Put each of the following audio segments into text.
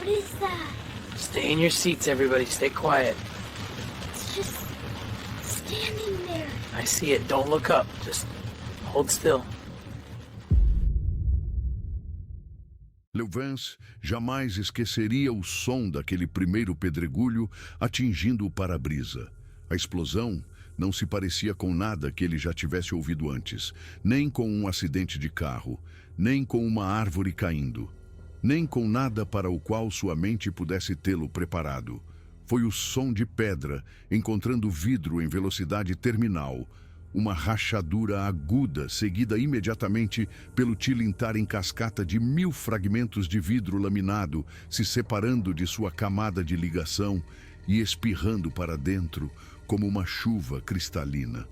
What is that? Stay in your seats, everybody. Stay quiet. It's just standing there. I see it. Don't look up. Just hold still. Leuvance jamais esqueceria o som daquele primeiro pedregulho atingindo o para-brisa. A explosão não se parecia com nada que ele já tivesse ouvido antes, nem com um acidente de carro, nem com uma árvore caindo, nem com nada para o qual sua mente pudesse tê-lo preparado. Foi o som de pedra encontrando vidro em velocidade terminal, uma rachadura aguda seguida imediatamente pelo tilintar em cascata de 1000 fragmentos de vidro laminado se separando de sua camada de ligação e espirrando para dentro como uma chuva cristalina.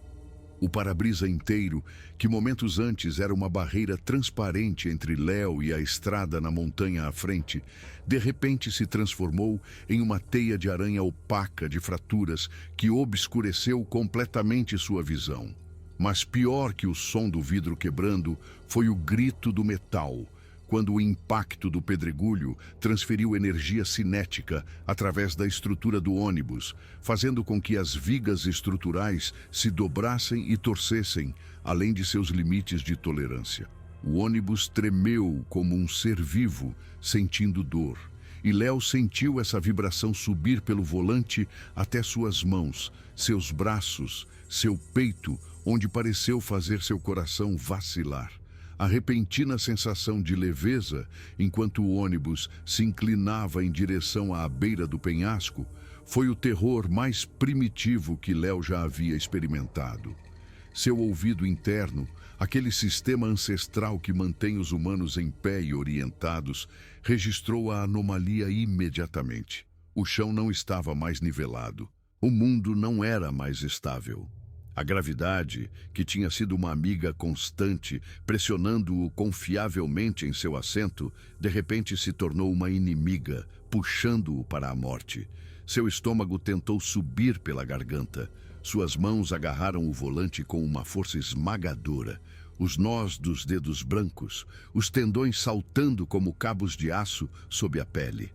O para-brisa inteiro, que momentos antes era uma barreira transparente entre Léo e a estrada na montanha à frente, de repente se transformou em uma teia de aranha opaca de fraturas que obscureceu completamente sua visão. Mas pior que o som do vidro quebrando foi o grito do metal, quando o impacto do pedregulho transferiu energia cinética através da estrutura do ônibus, fazendo com que as vigas estruturais se dobrassem e torcessem, além de seus limites de tolerância. O ônibus tremeu como um ser vivo, sentindo dor, e Léo sentiu essa vibração subir pelo volante até suas mãos, seus braços, seu peito, onde pareceu fazer seu coração vacilar. A repentina sensação de leveza, enquanto o ônibus se inclinava em direção à beira do penhasco, foi o terror mais primitivo que Léo já havia experimentado. Seu ouvido interno, aquele sistema ancestral que mantém os humanos em pé e orientados, registrou a anomalia imediatamente. O chão não estava mais nivelado. O mundo não era mais estável. A gravidade, que tinha sido uma amiga constante, pressionando-o confiavelmente em seu assento, de repente se tornou uma inimiga, puxando-o para a morte. Seu estômago tentou subir pela garganta. Suas mãos agarraram o volante com uma força esmagadora. Os nós dos dedos brancos, os tendões saltando como cabos de aço sob a pele.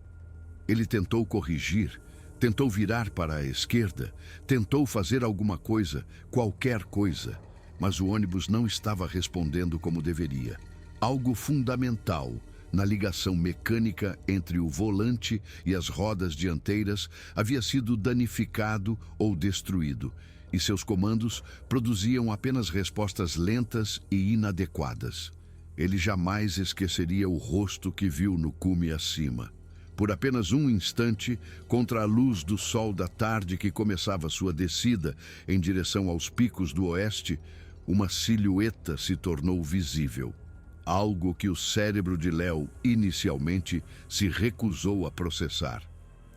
Ele tentou corrigir, tentou virar para a esquerda, tentou fazer alguma coisa, qualquer coisa, mas o ônibus não estava respondendo como deveria. Algo fundamental na ligação mecânica entre o volante e as rodas dianteiras havia sido danificado ou destruído, e seus comandos produziam apenas respostas lentas e inadequadas. Ele jamais esqueceria o rosto que viu no cume acima. Por apenas um instante, contra a luz do sol da tarde que começava sua descida em direção aos picos do oeste, uma silhueta se tornou visível. Algo que o cérebro de Léo inicialmente se recusou a processar.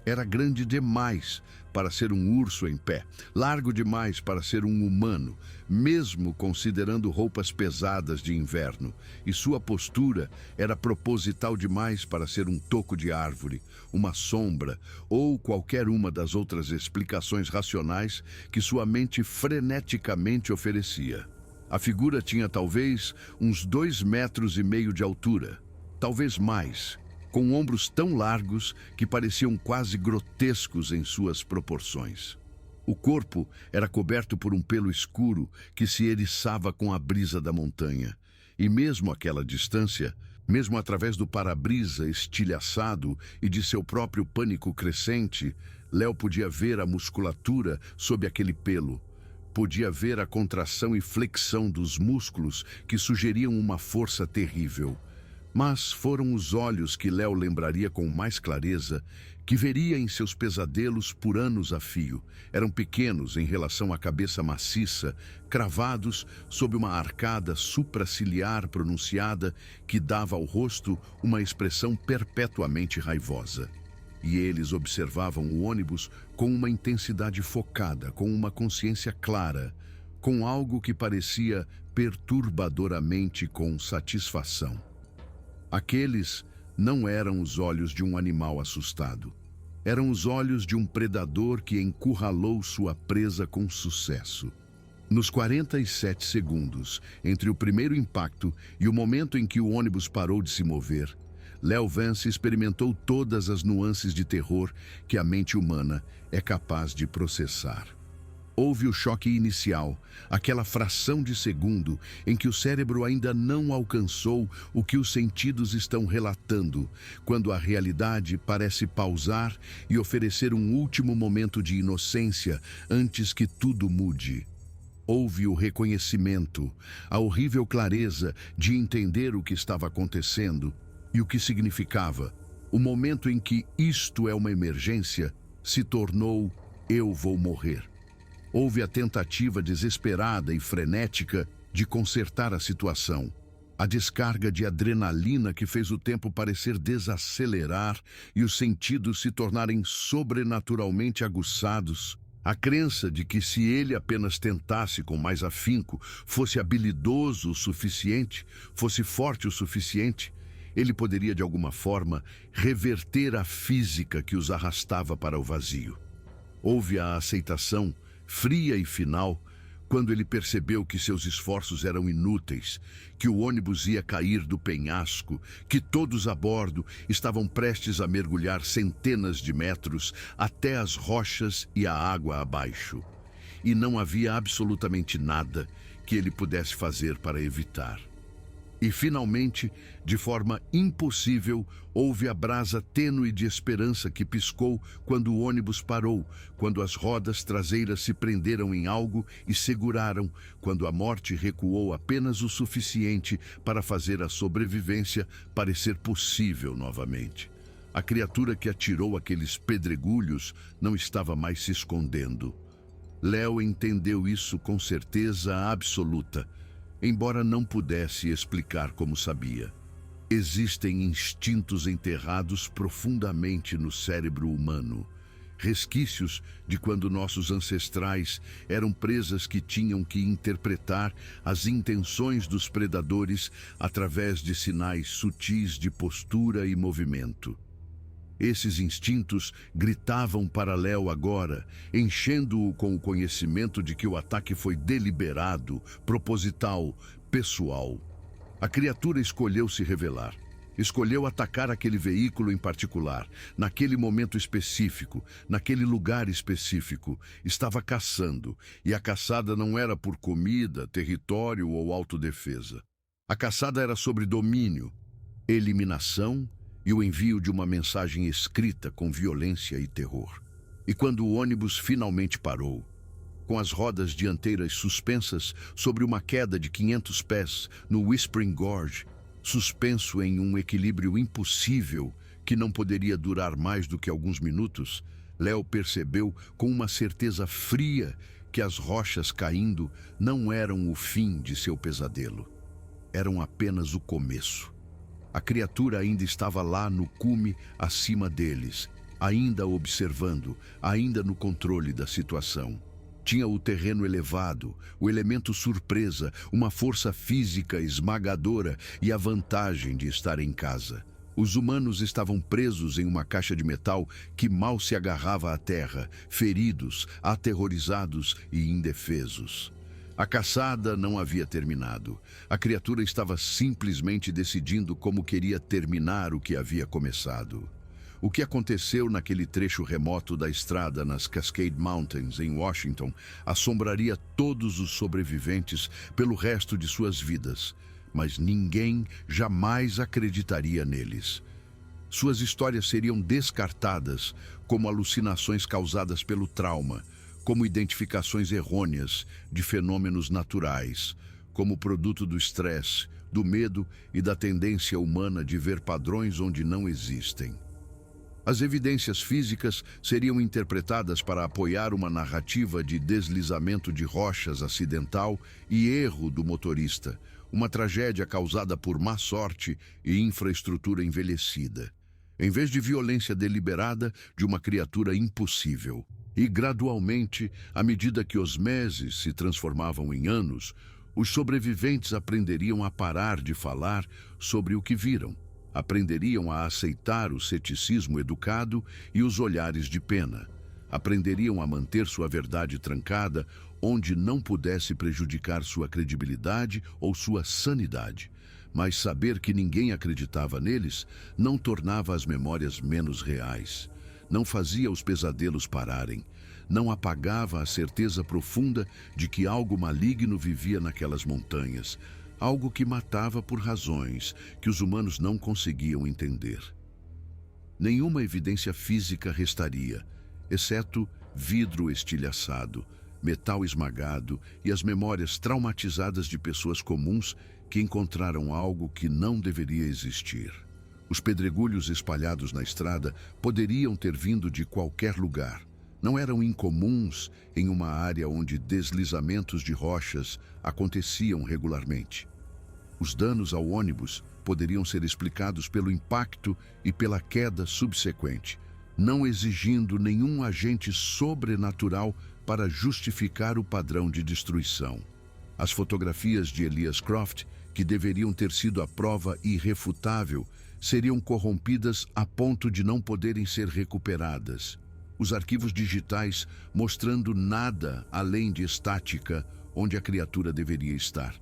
Era grande demais para ser um urso em pé, largo demais para ser um humano, mesmo considerando roupas pesadas de inverno, e sua postura era proposital demais para ser um toco de árvore, uma sombra ou qualquer uma das outras explicações racionais que sua mente freneticamente oferecia. A figura tinha talvez uns 2,5 metros de altura, talvez mais, com ombros tão largos que pareciam quase grotescos em suas proporções. O corpo era coberto por um pelo escuro que se eriçava com a brisa da montanha, e mesmo àquela distância, mesmo através do para-brisa estilhaçado e de seu próprio pânico crescente, Léo podia ver a musculatura sob aquele pelo. Podia ver a contração e flexão dos músculos que sugeriam uma força terrível. Mas foram os olhos que Léo lembraria com mais clareza, que veria em seus pesadelos por anos a fio. Eram pequenos em relação à cabeça maciça, cravados sob uma arcada supraciliar pronunciada que dava ao rosto uma expressão perpetuamente raivosa. E eles observavam o ônibus com uma intensidade focada, com uma consciência clara, com algo que parecia perturbadoramente com satisfação. Aqueles não eram os olhos de um animal assustado. Eram os olhos de um predador que encurralou sua presa com sucesso. Nos 47 segundos entre o primeiro impacto e o momento em que o ônibus parou de se mover, Léo Vance experimentou todas as nuances de terror que a mente humana é capaz de processar. Houve o choque inicial, aquela fração de segundo em que o cérebro ainda não alcançou o que os sentidos estão relatando, quando a realidade parece pausar e oferecer um último momento de inocência antes que tudo mude. Houve o reconhecimento, a horrível clareza de entender o que estava acontecendo e o que significava. O momento em que isto é uma emergência se tornou eu vou morrer. Houve a tentativa desesperada e frenética de consertar a situação. A descarga de adrenalina que fez o tempo parecer desacelerar e os sentidos se tornarem sobrenaturalmente aguçados. A crença de que se ele apenas tentasse com mais afinco, fosse habilidoso o suficiente, fosse forte o suficiente, ele poderia de alguma forma reverter a física que os arrastava para o vazio. Houve a aceitação fria e final, quando ele percebeu que seus esforços eram inúteis, que o ônibus ia cair do penhasco, que todos a bordo estavam prestes a mergulhar centenas de metros até as rochas e a água abaixo. E não havia absolutamente nada que ele pudesse fazer para evitar. E, finalmente, de forma impossível, houve a brasa tênue de esperança que piscou quando o ônibus parou, quando as rodas traseiras se prenderam em algo e seguraram, quando a morte recuou apenas o suficiente para fazer a sobrevivência parecer possível novamente. A criatura que atirou aqueles pedregulhos não estava mais se escondendo. Léo entendeu isso com certeza absoluta, embora não pudesse explicar como sabia. Existem instintos enterrados profundamente no cérebro humano, resquícios de quando nossos ancestrais eram presas que tinham que interpretar as intenções dos predadores através de sinais sutis de postura e movimento. Esses instintos gritavam para Léo agora, enchendo-o com o conhecimento de que o ataque foi deliberado, proposital, pessoal. A criatura escolheu se revelar. Escolheu atacar aquele veículo em particular, naquele momento específico, naquele lugar específico. Estava caçando, e a caçada não era por comida, território ou autodefesa. A caçada era sobre domínio, eliminação e o envio de uma mensagem escrita com violência e terror. E quando o ônibus finalmente parou, com as rodas dianteiras suspensas sobre uma queda de 500 pés no Whispering Gorge, suspenso em um equilíbrio impossível que não poderia durar mais do que alguns minutos, Léo percebeu com uma certeza fria que as rochas caindo não eram o fim de seu pesadelo. Eram apenas o começo. A criatura ainda estava lá no cume acima deles, ainda observando, ainda no controle da situação. Tinha o terreno elevado, o elemento surpresa, uma força física esmagadora e a vantagem de estar em casa. Os humanos estavam presos em uma caixa de metal que mal se agarrava à terra, feridos, aterrorizados e indefesos. A caçada não havia terminado. A criatura estava simplesmente decidindo como queria terminar o que havia começado. O que aconteceu naquele trecho remoto da estrada nas Cascade Mountains, em Washington, assombraria todos os sobreviventes pelo resto de suas vidas, mas ninguém jamais acreditaria neles. Suas histórias seriam descartadas como alucinações causadas pelo trauma, como identificações errôneas de fenômenos naturais, como produto do estresse, do medo e da tendência humana de ver padrões onde não existem. As evidências físicas seriam interpretadas para apoiar uma narrativa de deslizamento de rochas acidental e erro do motorista, uma tragédia causada por má sorte e infraestrutura envelhecida, em vez de violência deliberada de uma criatura impossível. E gradualmente, à medida que os meses se transformavam em anos, os sobreviventes aprenderiam a parar de falar sobre o que viram. Aprenderiam a aceitar o ceticismo educado e os olhares de pena. Aprenderiam a manter sua verdade trancada onde não pudesse prejudicar sua credibilidade ou sua sanidade. mas saber que ninguém acreditava neles não tornava as memórias menos reais. Não fazia os pesadelos pararem. Não apagava a certeza profunda de que algo maligno vivia naquelas montanhas. Algo que matava por razões que os humanos não conseguiam entender. Nenhuma evidência física restaria, exceto vidro estilhaçado, metal esmagado e as memórias traumatizadas de pessoas comuns que encontraram algo que não deveria existir. Os pedregulhos espalhados na estrada poderiam ter vindo de qualquer lugar. Não eram incomuns em uma área onde deslizamentos de rochas aconteciam regularmente. Os danos ao ônibus poderiam ser explicados pelo impacto e pela queda subsequente, não exigindo nenhum agente sobrenatural para justificar o padrão de destruição. As fotografias de Elias Croft, que deveriam ter sido a prova irrefutável, seriam corrompidas a ponto de não poderem ser recuperadas. Os arquivos digitais mostrando nada além de estática onde a criatura deveria estar.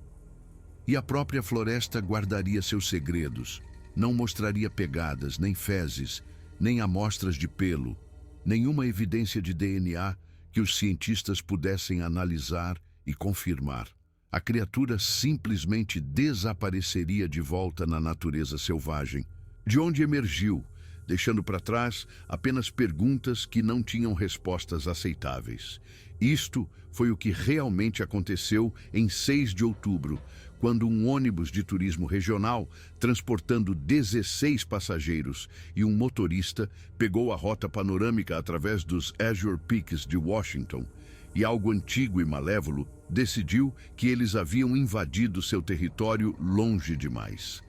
E a própria floresta guardaria seus segredos, não mostraria pegadas, nem fezes, nem amostras de pelo, nenhuma evidência de DNA que os cientistas pudessem analisar e confirmar. A criatura simplesmente desapareceria de volta na natureza selvagem, de onde emergiu, deixando para trás apenas perguntas que não tinham respostas aceitáveis. Isto foi o que realmente aconteceu em 6 de outubro, quando um ônibus de turismo regional, transportando 16 passageiros e um motorista, pegou a rota panorâmica através dos Azure Peaks de Washington, e algo antigo e malévolo decidiu que eles haviam invadido seu território longe demais.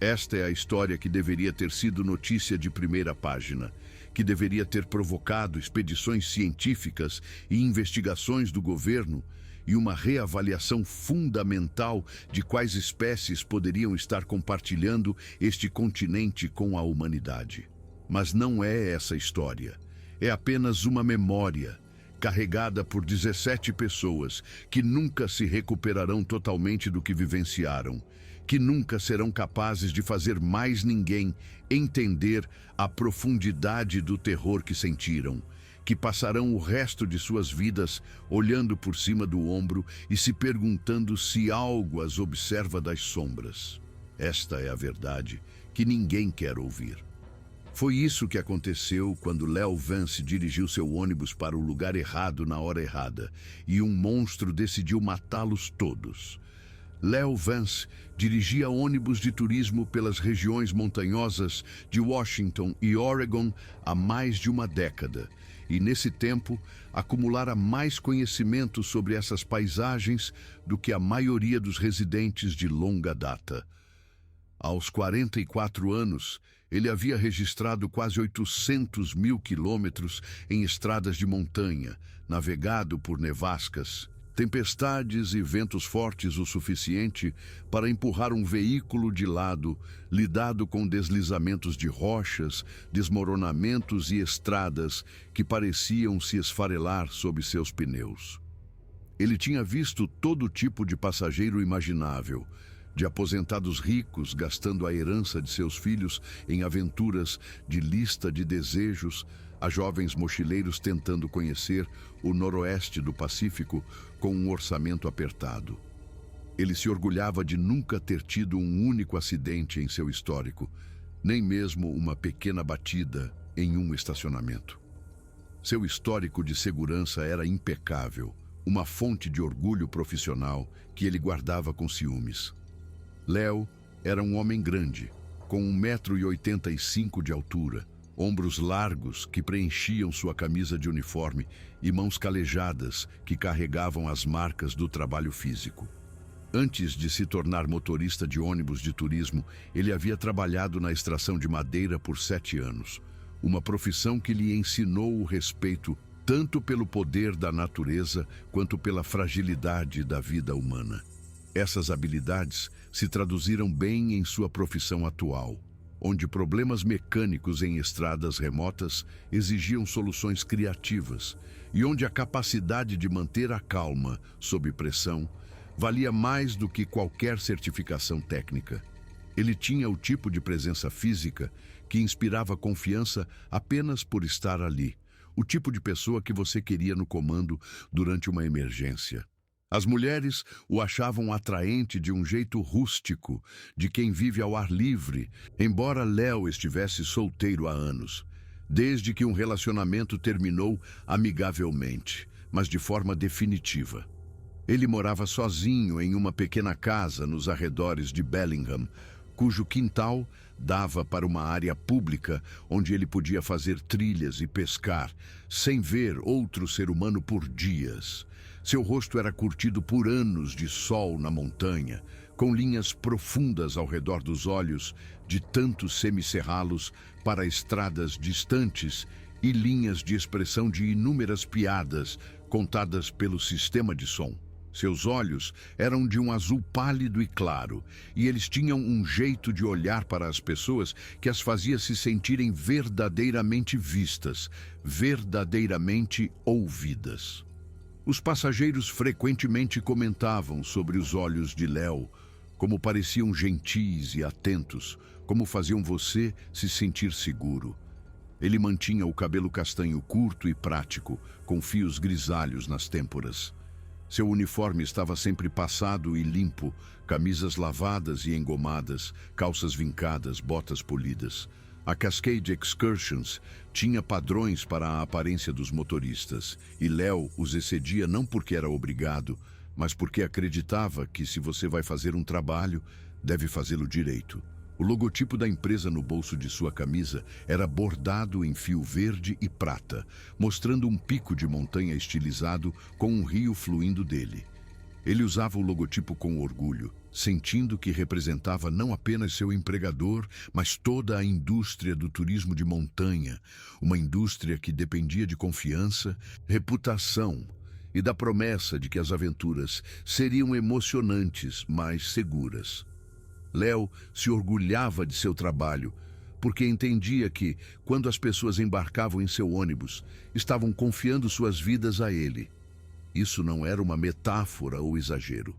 Esta é a história que deveria ter sido notícia de primeira página, que deveria ter provocado expedições científicas e investigações do governo e uma reavaliação fundamental de quais espécies poderiam estar compartilhando este continente com a humanidade. Mas não é essa história. É apenas uma memória, carregada por 17 pessoas que nunca se recuperarão totalmente do que vivenciaram, que nunca serão capazes de fazer mais ninguém entender a profundidade do terror que sentiram, que passarão o resto de suas vidas olhando por cima do ombro e se perguntando se algo as observa das sombras. Esta é a verdade que ninguém quer ouvir. Foi isso que aconteceu quando Leo Vance dirigiu seu ônibus para o lugar errado na hora errada e um monstro decidiu matá-los todos. Leo Vance dirigia ônibus de turismo pelas regiões montanhosas de Washington e Oregon há mais de uma década, e nesse tempo acumulara mais conhecimento sobre essas paisagens do que a maioria dos residentes de longa data. Aos 44 anos, ele havia registrado quase 800 mil quilômetros em estradas de montanha, navegado por nevascas, tempestades e ventos fortes o suficiente para empurrar um veículo de lado, lidado com deslizamentos de rochas, desmoronamentos e estradas que pareciam se esfarelar sob seus pneus. Ele tinha visto todo tipo de passageiro imaginável, de aposentados ricos gastando a herança de seus filhos em aventuras de lista de desejos, a jovens mochileiros tentando conhecer o noroeste do Pacífico com um orçamento apertado. Ele se orgulhava de nunca ter tido um único acidente em seu histórico, nem mesmo uma pequena batida em um estacionamento. Seu histórico de segurança era impecável, uma fonte de orgulho profissional que ele guardava com ciúmes. Leo era um homem grande, com 1,85 m de altura, ombros largos que preenchiam sua camisa de uniforme e mãos calejadas que carregavam as marcas do trabalho físico. Antes de se tornar motorista de ônibus de turismo, ele havia trabalhado na extração de madeira por 7 anos, uma profissão que lhe ensinou o respeito tanto pelo poder da natureza quanto pela fragilidade da vida humana. Essas habilidades se traduziram bem em sua profissão atual, onde problemas mecânicos em estradas remotas exigiam soluções criativas e onde a capacidade de manter a calma sob pressão valia mais do que qualquer certificação técnica. Ele tinha o tipo de presença física que inspirava confiança apenas por estar ali. O tipo de pessoa que você queria no comando durante uma emergência. As mulheres o achavam atraente de um jeito rústico, de quem vive ao ar livre, embora Léo estivesse solteiro há anos, desde que um relacionamento terminou amigavelmente, mas de forma definitiva. Ele morava sozinho em uma pequena casa nos arredores de Bellingham, cujo quintal dava para uma área pública onde ele podia fazer trilhas e pescar, sem ver outro ser humano por dias. Seu rosto era curtido por anos de sol na montanha, com linhas profundas ao redor dos olhos, de tantos semicerralos para estradas distantes e linhas de expressão de inúmeras piadas contadas pelo sistema de som. Seus olhos eram de um azul pálido e claro, e eles tinham um jeito de olhar para as pessoas que as fazia se sentirem verdadeiramente vistas, verdadeiramente ouvidas. Os passageiros frequentemente comentavam sobre os olhos de Léo, como pareciam gentis e atentos, como faziam você se sentir seguro. Ele mantinha o cabelo castanho curto e prático, com fios grisalhos nas têmporas. Seu uniforme estava sempre passado e limpo, camisas lavadas e engomadas, calças vincadas, botas polidas. A Cascade Excursions tinha padrões para a aparência dos motoristas, e Léo os excedia não porque era obrigado, mas porque acreditava que se você vai fazer um trabalho, deve fazê-lo direito. O logotipo da empresa no bolso de sua camisa era bordado em fio verde e prata, mostrando um pico de montanha estilizado com um rio fluindo dele. Ele usava o logotipo com orgulho, sentindo que representava não apenas seu empregador, mas toda a indústria do turismo de montanha, uma indústria que dependia de confiança, reputação e da promessa de que as aventuras seriam emocionantes, mas seguras. Léo se orgulhava de seu trabalho, porque entendia que, quando as pessoas embarcavam em seu ônibus, estavam confiando suas vidas a ele. Isso não era uma metáfora ou exagero.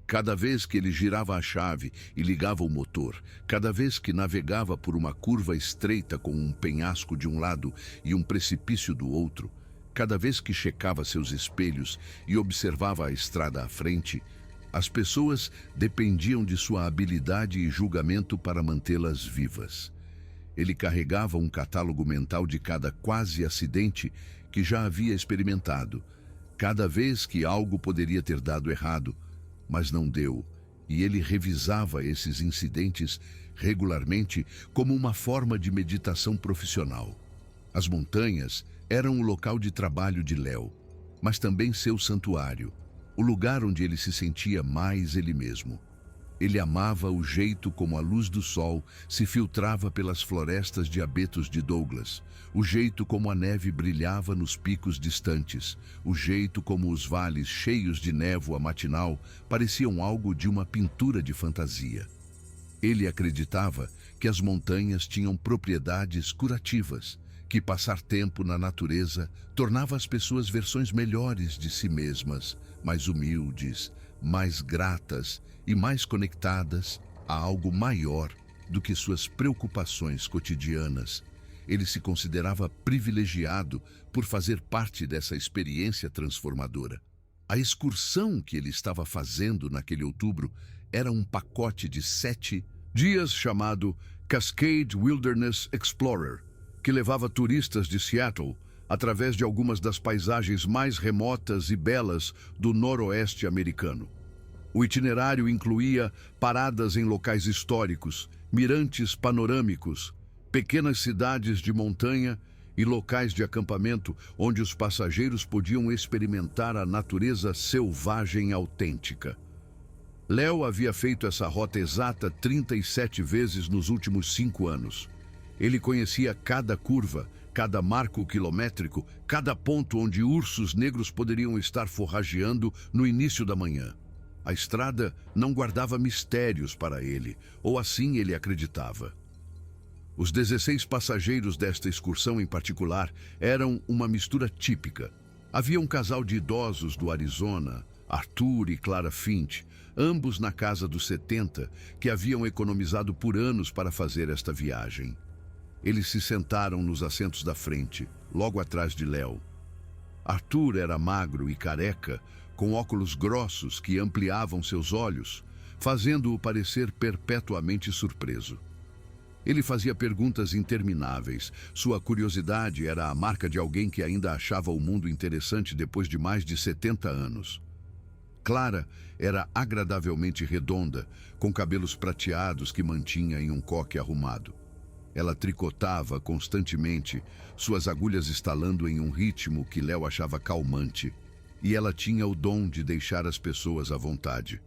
Cada vez que ele girava a chave e ligava o motor, cada vez que navegava por uma curva estreita com um penhasco de um lado e um precipício do outro, cada vez que checava seus espelhos e observava a estrada à frente, as pessoas dependiam de sua habilidade e julgamento para mantê-las vivas. Ele carregava um catálogo mental de cada quase acidente que já havia experimentado, cada vez que algo poderia ter dado errado, mas não deu, e ele revisava esses incidentes regularmente como uma forma de meditação profissional. As montanhas eram o local de trabalho de Léo, mas também seu santuário, o lugar onde ele se sentia mais ele mesmo. Ele amava o jeito como a luz do sol se filtrava pelas florestas de abetos de Douglas, o jeito como a neve brilhava nos picos distantes, o jeito como os vales cheios de névoa matinal pareciam algo de uma pintura de fantasia. Ele acreditava que as montanhas tinham propriedades curativas, que passar tempo na natureza tornava as pessoas versões melhores de si mesmas, mais humildes, mais gratas e mais conectadas a algo maior do que suas preocupações cotidianas. Ele se considerava privilegiado por fazer parte dessa experiência transformadora. A excursão que ele estava fazendo naquele outubro era um pacote de 7 dias chamado Cascade Wilderness Explorer, que levava turistas de Seattle através de algumas das paisagens mais remotas e belas do noroeste americano. O itinerário incluía paradas em locais históricos, mirantes panorâmicos, pequenas cidades de montanha e locais de acampamento onde os passageiros podiam experimentar a natureza selvagem autêntica. Léo havia feito essa rota exata 37 vezes nos últimos 5 anos. Ele conhecia cada curva, cada marco quilométrico, cada ponto onde ursos negros poderiam estar forrageando no início da manhã. A estrada não guardava mistérios para ele, ou assim ele acreditava. Os 16 passageiros desta excursão em particular eram uma mistura típica. Havia um casal de idosos do Arizona, Arthur e Clara Finch, ambos na casa dos 70, que haviam economizado por anos para fazer esta viagem. Eles se sentaram nos assentos da frente, logo atrás de Léo. Arthur era magro e careca, com óculos grossos que ampliavam seus olhos, fazendo-o parecer perpetuamente surpreso. Ele fazia perguntas intermináveis. Sua curiosidade era a marca de alguém que ainda achava o mundo interessante depois de mais de 70 anos. Clara era agradavelmente redonda, com cabelos prateados que mantinha em um coque arrumado. Ela tricotava constantemente, suas agulhas estalando em um ritmo que Léo achava calmante, e ela tinha o dom de deixar as pessoas à vontade.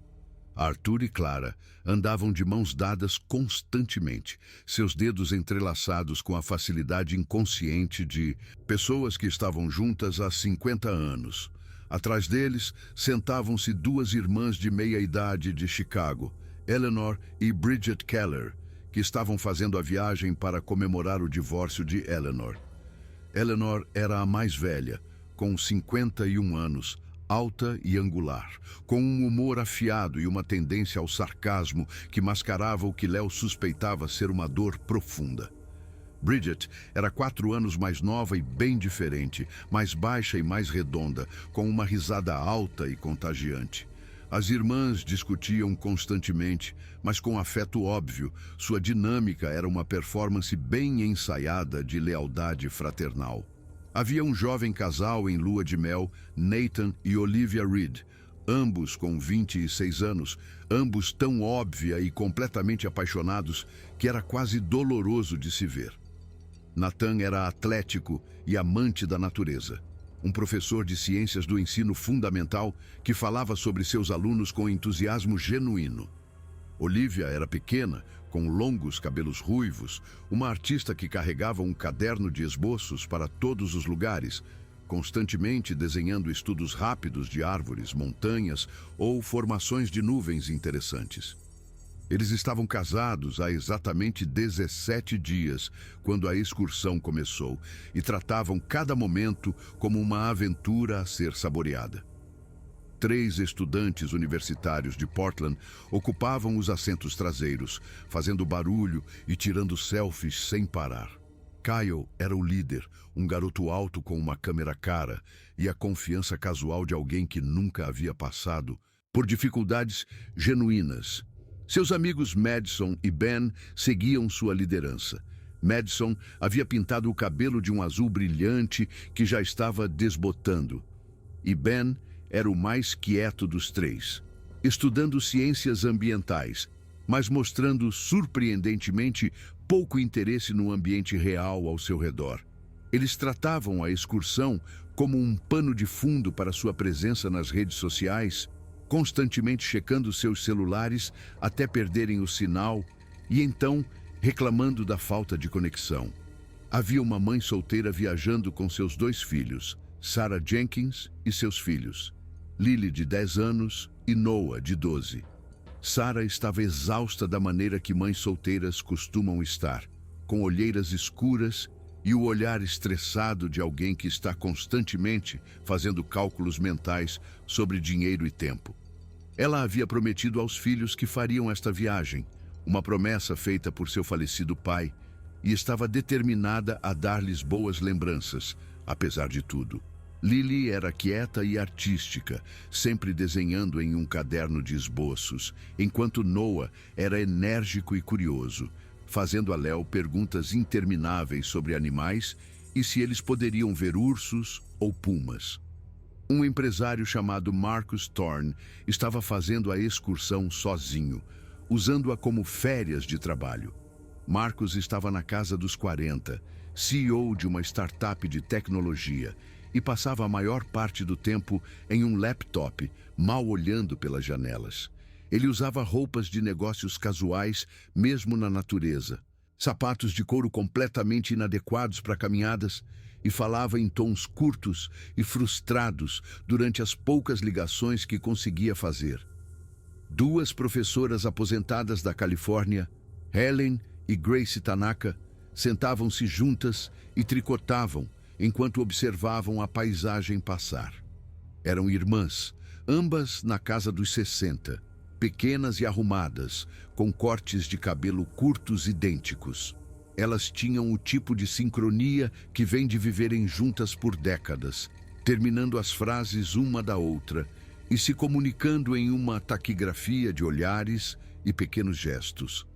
Arthur e Clara andavam de mãos dadas constantemente, seus dedos entrelaçados com a facilidade inconsciente de pessoas que estavam juntas há 50 anos. Atrás deles, sentavam-se duas irmãs de meia-idade de Chicago, Eleanor e Bridget Keller, que estavam fazendo a viagem para comemorar o divórcio de Eleanor. Eleanor era a mais velha, com 51 anos, alta e angular, com um humor afiado e uma tendência ao sarcasmo que mascarava o que Léo suspeitava ser uma dor profunda. Bridget era 4 anos mais nova e bem diferente, mais baixa e mais redonda, com uma risada alta e contagiante. As irmãs discutiam constantemente, mas com afeto óbvio. Sua dinâmica era uma performance bem ensaiada de lealdade fraternal. Havia um jovem casal em lua de mel, Nathan e Olivia Reed, ambos com 26 anos, ambos tão óbvia e completamente apaixonados que era quase doloroso de se ver. Nathan era atlético e amante da natureza, um professor de ciências do ensino fundamental que falava sobre seus alunos com entusiasmo genuíno. Olivia era pequena, com longos cabelos ruivos, uma artista que carregava um caderno de esboços para todos os lugares, constantemente desenhando estudos rápidos de árvores, montanhas ou formações de nuvens interessantes. Eles estavam casados há exatamente 17 dias, quando a excursão começou, e tratavam cada momento como uma aventura a ser saboreada. 3 estudantes universitários de Portland ocupavam os assentos traseiros, fazendo barulho e tirando selfies sem parar. Kyle era o líder, um garoto alto com uma câmera cara e a confiança casual de alguém que nunca havia passado por dificuldades genuínas. Seus amigos Madison e Ben seguiam sua liderança. Madison havia pintado o cabelo de um azul brilhante que já estava desbotando. E Ben era o mais quieto dos 3, estudando ciências ambientais, mas mostrando surpreendentemente pouco interesse no ambiente real ao seu redor. Eles tratavam a excursão como um pano de fundo para sua presença nas redes sociais, constantemente checando seus celulares até perderem o sinal e então reclamando da falta de conexão. Havia uma mãe solteira viajando com seus 2 filhos, Sarah Jenkins e seus filhos, Lily, de 10 anos, e Noah, de 12. Sarah estava exausta da maneira que mães solteiras costumam estar, com olheiras escuras e o olhar estressado de alguém que está constantemente fazendo cálculos mentais sobre dinheiro e tempo. Ela havia prometido aos filhos que fariam esta viagem, uma promessa feita por seu falecido pai, e estava determinada a dar-lhes boas lembranças, apesar de tudo. Lily era quieta e artística, sempre desenhando em um caderno de esboços, enquanto Noah era enérgico e curioso, fazendo a Léo perguntas intermináveis sobre animais e se eles poderiam ver ursos ou pumas. Um empresário chamado Marcus Thorne estava fazendo a excursão sozinho, usando-a como férias de trabalho. Marcus estava na casa dos 40, CEO de uma startup de tecnologia, e passava a maior parte do tempo em um laptop, mal olhando pelas janelas. Ele usava roupas de negócios casuais, mesmo na natureza, sapatos de couro completamente inadequados para caminhadas, e falava em tons curtos e frustrados durante as poucas ligações que conseguia fazer. 2 professoras aposentadas da Califórnia, Helen e Grace Tanaka, sentavam-se juntas e tricotavam enquanto observavam a paisagem passar. Eram irmãs, ambas na casa dos 60, pequenas e arrumadas, com cortes de cabelo curtos idênticos. Elas tinham o tipo de sincronia que vem de viverem juntas por décadas, terminando as frases uma da outra e se comunicando em uma taquigrafia de olhares e pequenos gestos.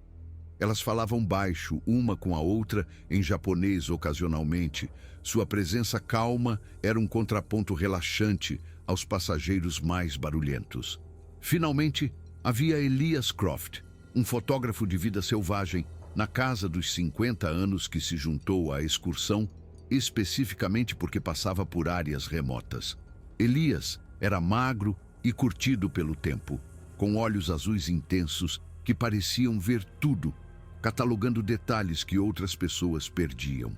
Elas falavam baixo, uma com a outra, em japonês ocasionalmente. Sua presença calma era um contraponto relaxante aos passageiros mais barulhentos. Finalmente, havia Elias Croft, um fotógrafo de vida selvagem, na casa dos 50 anos que se juntou à excursão, especificamente porque passava por áreas remotas. Elias era magro e curtido pelo tempo, com olhos azuis intensos que pareciam ver tudo, catalogando detalhes que outras pessoas perdiam.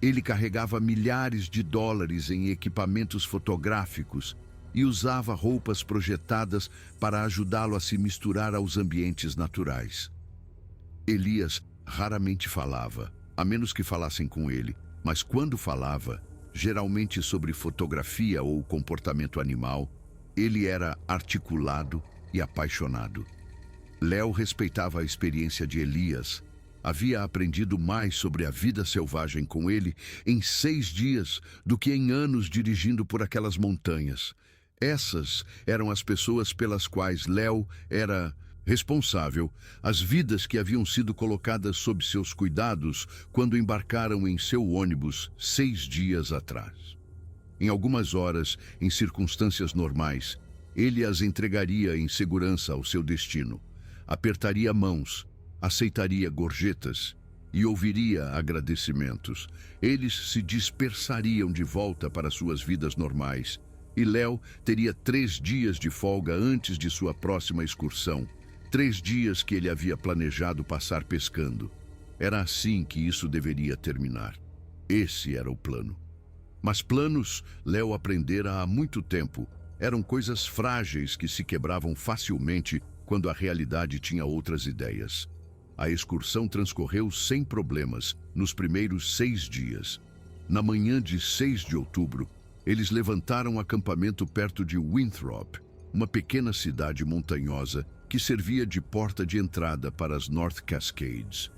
Ele carregava milhares de dólares em equipamentos fotográficos e usava roupas projetadas para ajudá-lo a se misturar aos ambientes naturais. Elias raramente falava, a menos que falassem com ele, mas quando falava, geralmente sobre fotografia ou comportamento animal, ele era articulado e apaixonado. Léo respeitava a experiência de Elias. Havia aprendido mais sobre a vida selvagem com ele em 6 dias do que em anos dirigindo por aquelas montanhas. Essas eram as pessoas pelas quais Léo era responsável, as vidas que haviam sido colocadas sob seus cuidados quando embarcaram em seu ônibus 6 dias atrás. Em algumas horas, em circunstâncias normais, ele as entregaria em segurança ao seu destino. Apertaria mãos, aceitaria gorjetas e ouviria agradecimentos. Eles se dispersariam de volta para suas vidas normais. E Léo teria 3 dias de folga antes de sua próxima excursão. 3 dias que ele havia planejado passar pescando. Era assim que isso deveria terminar. Esse era o plano. Mas planos, Léo aprendera há muito tempo, eram coisas frágeis que se quebravam facilmente quando a realidade tinha outras ideias. A excursão transcorreu sem problemas nos primeiros 6 dias. Na manhã de 6 de outubro, eles levantaram um acampamento perto de Winthrop, uma pequena cidade montanhosa que servia de porta de entrada para as North Cascades.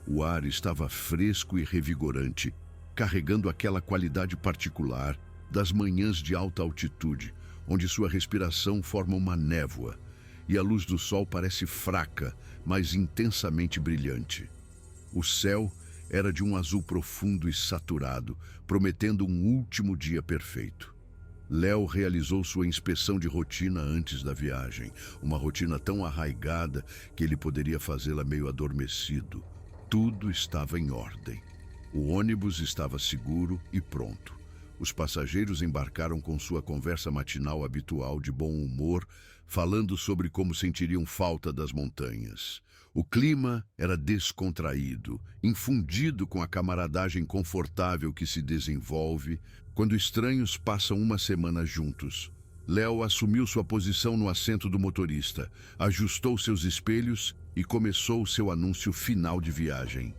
O ar estava fresco e revigorante, carregando aquela qualidade particular das manhãs de alta altitude, onde sua respiração forma uma névoa e a luz do sol parece fraca, mas intensamente brilhante. O céu era de um azul profundo e saturado, prometendo um último dia perfeito. Léo realizou sua inspeção de rotina antes da viagem, uma rotina tão arraigada que ele poderia fazê-la meio adormecido. Tudo estava em ordem. O ônibus estava seguro e pronto. Os passageiros embarcaram com sua conversa matinal habitual de bom humor, falando sobre como sentiriam falta das montanhas. O clima era descontraído, infundido com a camaradagem confortável que se desenvolve quando estranhos passam uma semana juntos. Léo assumiu sua posição no assento do motorista, ajustou seus espelhos e começou seu anúncio final de viagem.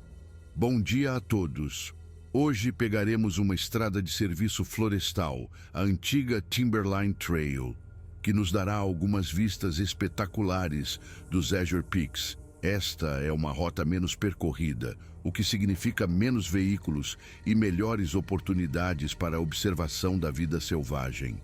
Bom dia a todos. Hoje pegaremos uma estrada de serviço florestal, a antiga Timberline Trail, que nos dará algumas vistas espetaculares dos Azure Peaks. Esta é uma rota menos percorrida, o que significa menos veículos e melhores oportunidades para a observação da vida selvagem.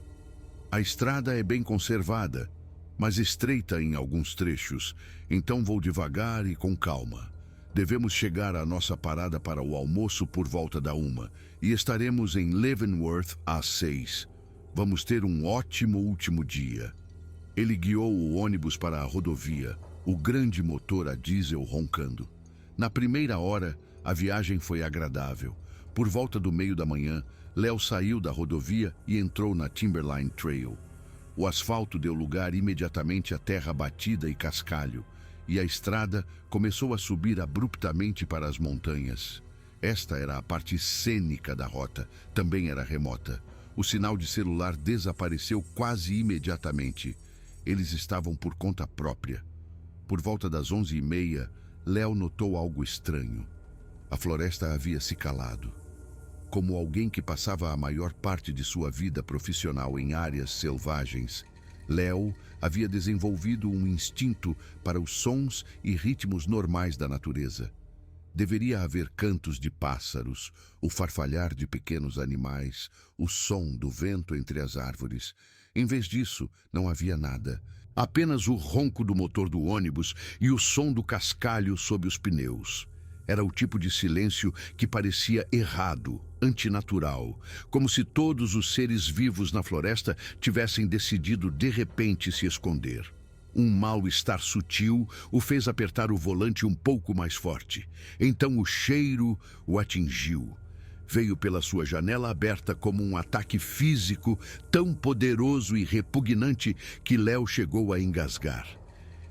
A estrada é bem conservada, mas estreita em alguns trechos, então vou devagar e com calma. Devemos chegar à nossa parada para o almoço por volta da 1 e estaremos em Leavenworth às 6. Vamos ter um ótimo último dia. Ele guiou o ônibus para a rodovia, o grande motor a diesel roncando. Na primeira hora, a viagem foi agradável. Por volta do meio da manhã, Léo saiu da rodovia e entrou na Timberline Trail. O asfalto deu lugar imediatamente à terra batida e cascalho, e a estrada começou a subir abruptamente para as montanhas. Esta era a parte cênica da rota, também era remota. O sinal de celular desapareceu quase imediatamente. Eles estavam por conta própria. Por volta das 11h30, Léo notou algo estranho. A floresta havia se calado. Como alguém que passava a maior parte de sua vida profissional em áreas selvagens, Léo havia desenvolvido um instinto para os sons e ritmos normais da natureza. Deveria haver cantos de pássaros, o farfalhar de pequenos animais, o som do vento entre as árvores. Em vez disso, não havia nada. Apenas o ronco do motor do ônibus e o som do cascalho sob os pneus. Era o tipo de silêncio que parecia errado, antinatural, como se todos os seres vivos na floresta tivessem decidido de repente se esconder. Um mal-estar sutil o fez apertar o volante um pouco mais forte. Então o cheiro o atingiu. Veio pela sua janela aberta como um ataque físico tão poderoso e repugnante que Léo chegou a engasgar.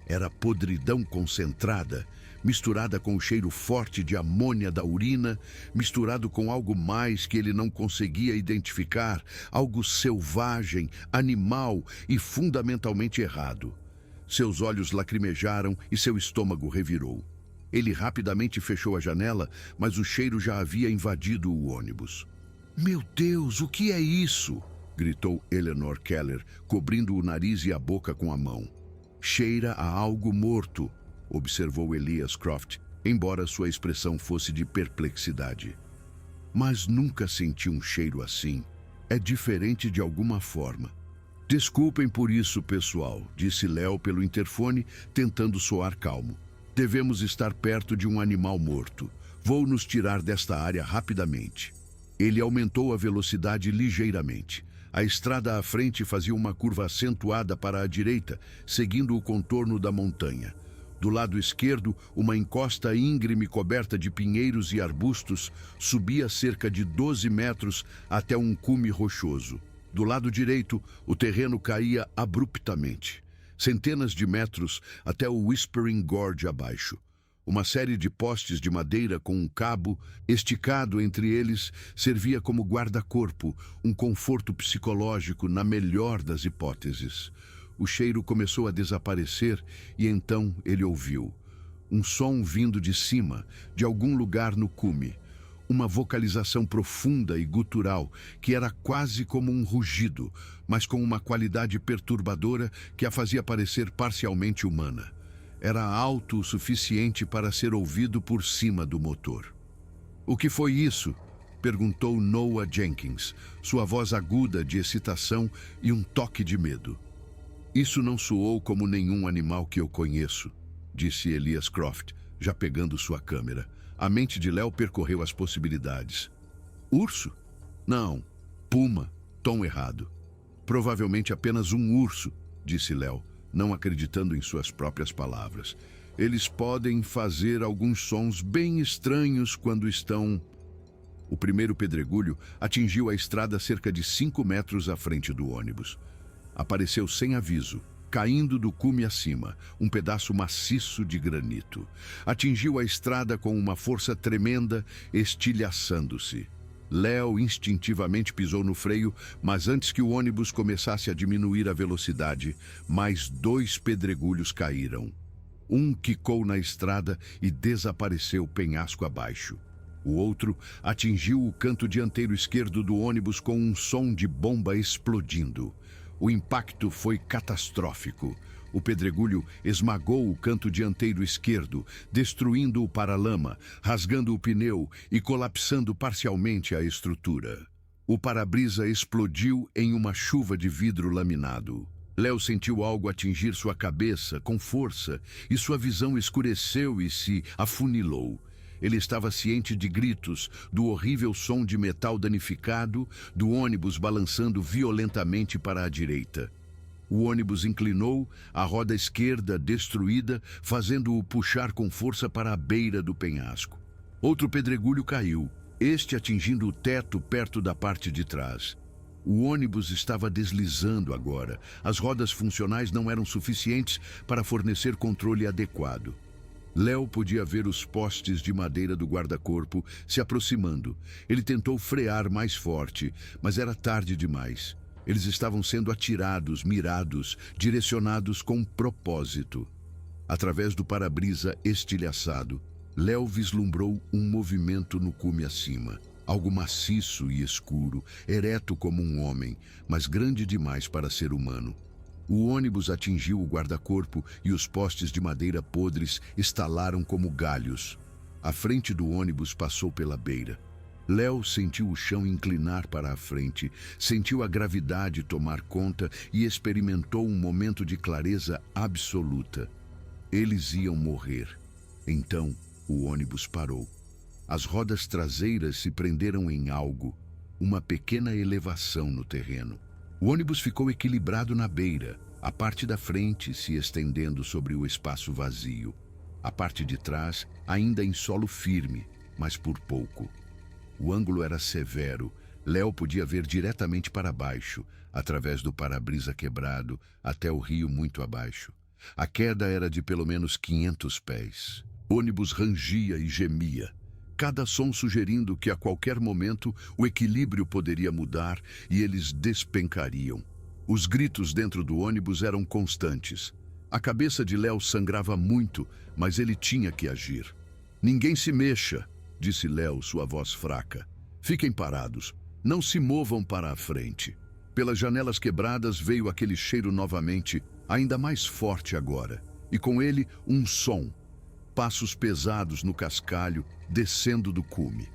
Era podridão concentrada, misturada com o cheiro forte de amônia da urina, misturado com algo mais que ele não conseguia identificar, algo selvagem, animal e fundamentalmente errado. Seus olhos lacrimejaram e seu estômago revirou. Ele rapidamente fechou a janela, mas o cheiro já havia invadido o ônibus. "Meu Deus, o que é isso?" gritou Eleanor Keller, cobrindo o nariz e a boca com a mão. "Cheira a algo morto", observou Elias Croft, embora sua expressão fosse de perplexidade. "Mas nunca senti um cheiro assim. É diferente de alguma forma." "Desculpem por isso, pessoal", disse Léo pelo interfone, tentando soar calmo. "Devemos estar perto de um animal morto. Vou nos tirar desta área rapidamente." Ele aumentou a velocidade ligeiramente. A estrada à frente fazia uma curva acentuada para a direita, seguindo o contorno da montanha. Do lado esquerdo, uma encosta íngreme coberta de pinheiros e arbustos subia cerca de 12 metros até um cume rochoso. Do lado direito, o terreno caía abruptamente, centenas de metros até o Whispering Gorge abaixo. Uma série de postes de madeira com um cabo esticado entre eles servia como guarda-corpo, um conforto psicológico na melhor das hipóteses. O cheiro começou a desaparecer e então ele ouviu um som vindo de cima, de algum lugar no cume. Uma vocalização profunda e gutural, que era quase como um rugido, mas com uma qualidade perturbadora que a fazia parecer parcialmente humana. Era alto o suficiente para ser ouvido por cima do motor. "O que foi isso?" perguntou Noah Jenkins, sua voz aguda de excitação e um toque de medo. "Isso não soou como nenhum animal que eu conheço", disse Elias Croft, já pegando sua câmera. A mente de Léo percorreu as possibilidades. "Urso? Não. Puma. Tom errado." "Provavelmente apenas um urso", disse Léo, não acreditando em suas próprias palavras. "Eles podem fazer alguns sons bem estranhos quando estão..." O primeiro pedregulho atingiu a estrada cerca de 5 metros à frente do ônibus. Apareceu sem aviso, caindo do cume acima, um pedaço maciço de granito. Atingiu a estrada com uma força tremenda, estilhaçando-se. Léo instintivamente pisou no freio, mas antes que o ônibus começasse a diminuir a velocidade, mais 2 pedregulhos caíram. Um quicou na estrada e desapareceu penhasco abaixo. O outro atingiu o canto dianteiro esquerdo do ônibus com um som de bomba explodindo. O impacto foi catastrófico. O pedregulho esmagou o canto dianteiro esquerdo, destruindo o paralama, rasgando o pneu e colapsando parcialmente a estrutura. O para-brisa explodiu em uma chuva de vidro laminado. Léo sentiu algo atingir sua cabeça com força e sua visão escureceu e se afunilou. Ele estava ciente de gritos, do horrível som de metal danificado, do ônibus balançando violentamente para a direita. O ônibus inclinou, a roda esquerda destruída, fazendo-o puxar com força para a beira do penhasco. Outro pedregulho caiu, este atingindo o teto perto da parte de trás. O ônibus estava deslizando agora. As rodas funcionais não eram suficientes para fornecer controle adequado. Léo podia ver os postes de madeira do guarda-corpo se aproximando. Ele tentou frear mais forte, mas era tarde demais. Eles estavam sendo atirados, mirados, direcionados com propósito. Através do para-brisa estilhaçado, Léo vislumbrou um movimento no cume acima. Algo maciço e escuro, ereto como um homem, mas grande demais para ser humano. O ônibus atingiu o guarda-corpo e os postes de madeira podres estalaram como galhos. A frente do ônibus passou pela beira. Léo sentiu o chão inclinar para a frente, sentiu a gravidade tomar conta e experimentou um momento de clareza absoluta. Eles iam morrer. Então, o ônibus parou. As rodas traseiras se prenderam em algo, uma pequena elevação no terreno. O ônibus ficou equilibrado na beira, a parte da frente se estendendo sobre o espaço vazio. A parte de trás ainda em solo firme, mas por pouco. O ângulo era severo. Léo podia ver diretamente para baixo, através do para-brisa quebrado, até o rio muito abaixo. A queda era de pelo menos 500 pés. O ônibus rangia e gemia, cada som sugerindo que a qualquer momento o equilíbrio poderia mudar e eles despencariam. Os gritos dentro do ônibus eram constantes. A cabeça de Léo sangrava muito, mas ele tinha que agir. "Ninguém se mexa", disse Léo, sua voz fraca. "Fiquem parados. Não se movam para a frente." Pelas janelas quebradas veio aquele cheiro novamente, ainda mais forte agora. E com ele, um som. Passos pesados no cascalho, descendo do cume.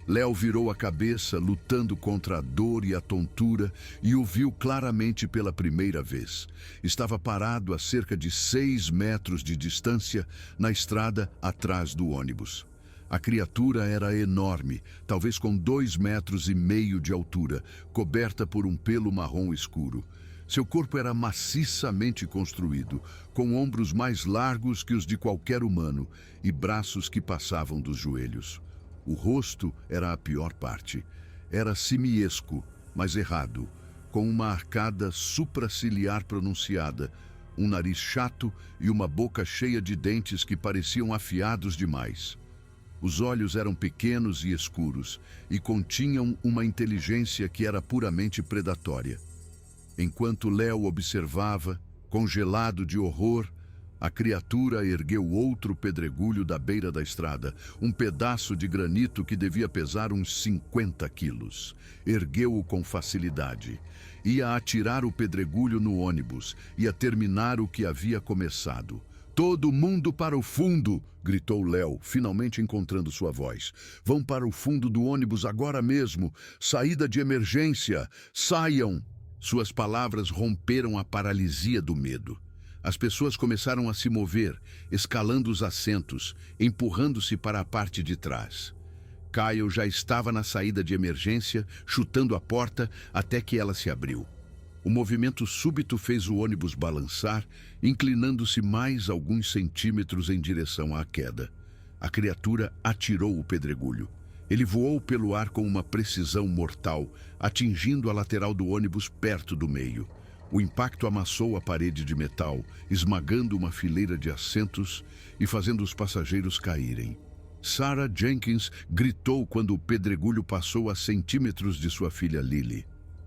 Léo virou a cabeça, lutando contra a dor e a tontura, e o viu claramente pela primeira vez. Estava parado a cerca de 6 metros de distância, na estrada atrás do ônibus. A criatura era enorme, talvez com 2,5 metros de altura, coberta por um pelo marrom escuro. Seu corpo era maciçamente construído, com ombros mais largos que os de qualquer humano e braços que passavam dos joelhos. O rosto era a pior parte. Era simiesco, mas errado, com uma arcada supraciliar pronunciada, um nariz chato e uma boca cheia de dentes que pareciam afiados demais. Os olhos eram pequenos e escuros e continham uma inteligência que era puramente predatória. Enquanto Léo observava, congelado de horror, a criatura ergueu outro pedregulho da beira da estrada, um pedaço de granito que devia pesar uns 50 quilos. Ergueu-o com facilidade. Ia atirar o pedregulho no ônibus, ia terminar o que havia começado. "Todo mundo para o fundo!" gritou Léo, finalmente encontrando sua voz. "Vão para o fundo do ônibus agora mesmo! Saída de emergência! Saiam!" Suas palavras romperam a paralisia do medo. As pessoas começaram a se mover, escalando os assentos, empurrando-se para a parte de trás. Kyle já estava na saída de emergência, chutando a porta até que ela se abriu. O movimento súbito fez o ônibus balançar, inclinando-se mais alguns centímetros em direção à queda. A criatura atirou o pedregulho. Ele voou pelo ar com uma precisão mortal, atingindo a lateral do ônibus perto do meio. O impacto amassou a parede de metal, esmagando uma fileira de assentos e fazendo os passageiros caírem. Sarah Jenkins gritou quando o pedregulho passou a centímetros de sua filha Lily.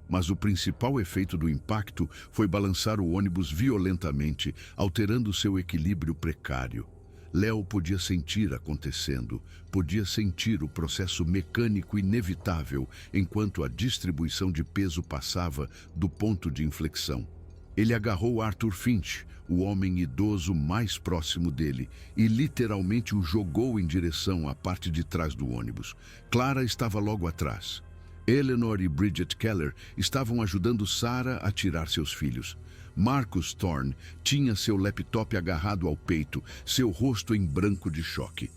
Mas o principal efeito do impacto foi balançar o ônibus violentamente, alterando seu equilíbrio precário. Léo podia sentir acontecendo, podia sentir o processo mecânico inevitável enquanto a distribuição de peso passava do ponto de inflexão. Ele agarrou Arthur Finch, o homem idoso mais próximo dele, e literalmente o jogou em direção à parte de trás do ônibus. Clara estava logo atrás. Eleanor e Bridget Keller estavam ajudando Sarah a tirar seus filhos. Marcus Thorne tinha seu laptop agarrado ao peito, seu rosto em branco de choque.